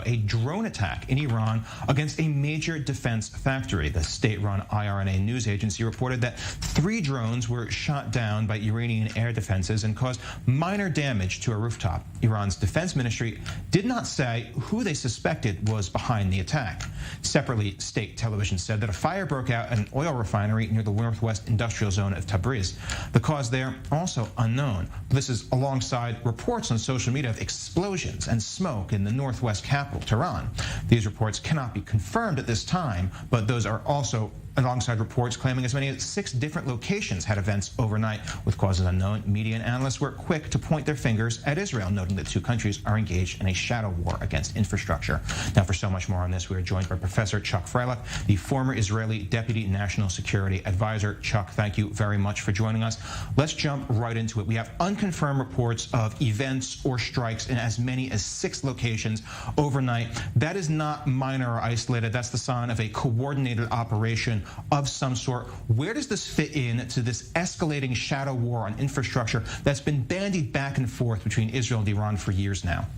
ago, a drone attack in Iran against a major defense factory. The state-run IRNA news agency reported that 3 drones were shot down by Iranian air defenses and caused minor damage to a rooftop. Iran's defense ministry did not say who they suspected was behind the attack. Separately, state television said that a fire broke out at an oil refinery near the northwest industrial zone of Tabriz. The cause there also unknown. This is alongside reports on social media of explosions and smoke in the northwest capital, Tehran. These reports cannot be confirmed at this time, but those are also alongside reports claiming as many as 6 different locations had events overnight with causes unknown. Media and analysts were quick to point their fingers at Israel, noting that 2 countries are engaged in a shadow war against infrastructure. Now, for so much more on this, we are joined by Professor Chuck Freilich, the former Israeli Deputy National Security Advisor. Chuck, thank you very much for joining us. Let's jump right into it. We have unconfirmed reports of events or strikes in as many as 6 locations overnight. That is not minor or isolated. That's the sign of a coordinated operation of some sort. Where does this fit in to this escalating shadow war on infrastructure that's been bandied back and forth between Israel and Iran for years now?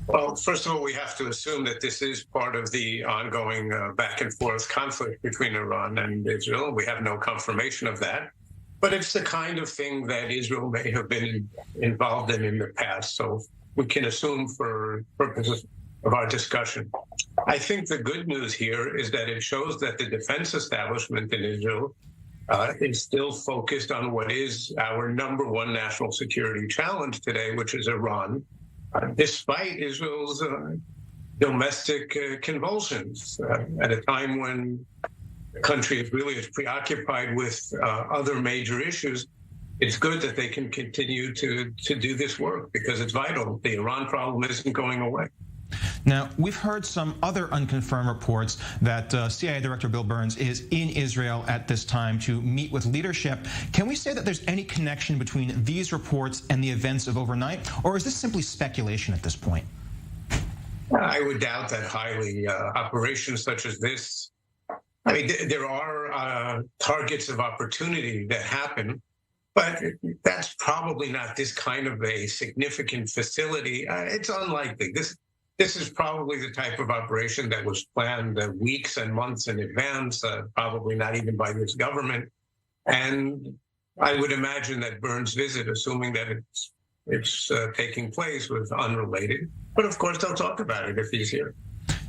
Well, first of all, we have to assume that this is part of the ongoing back and forth conflict between Iran and Israel. We have no confirmation of that. But it's the kind of thing that Israel may have been involved in the past. So we can assume for purposes of our discussion. I think the good news here is that it shows that the defense establishment in Israel is still focused on what is our #1 national security challenge today, which is Iran, despite Israel's domestic convulsions at a time when the country is really as preoccupied with other major issues. It's good that they can continue to do this work because it's vital. The Iran problem isn't going away. Now, we've heard some other unconfirmed reports that CIA Director Bill Burns is in Israel at this time to meet with leadership. Can we say that there's any connection between these reports and the events of overnight, or is this simply speculation at this point? I would doubt that highly. Operations such as this, I mean, there are targets of opportunity that happen, but that's probably not this kind of a significant facility. It's unlikely. This is probably the type of operation that was planned weeks and months in advance, probably not even by this government. And I would imagine that Burns' visit, assuming that it's taking place, was unrelated. But of course, they'll talk about it if he's here.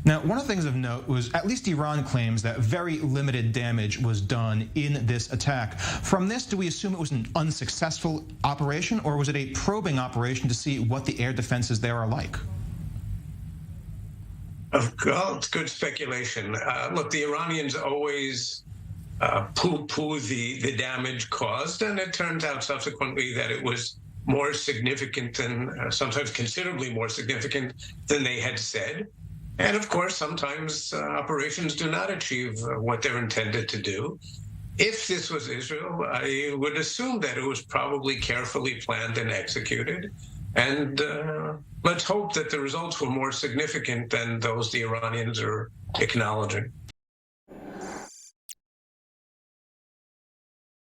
Now, one of the things of note was at least Iran claims that very limited damage was done in this attack. From this, do we assume it was an unsuccessful operation, or was it a probing operation to see what the air defenses there are like? Well, it's good speculation. Look, the Iranians always poo-poo the damage caused, and it turns out subsequently that it was more significant than, sometimes considerably more significant than they had said. And of course, sometimes operations do not achieve what they're intended to do. If this was Israel, I would assume that it was probably carefully planned and executed. And let's hope that the results were more significant than those the Iranians are acknowledging.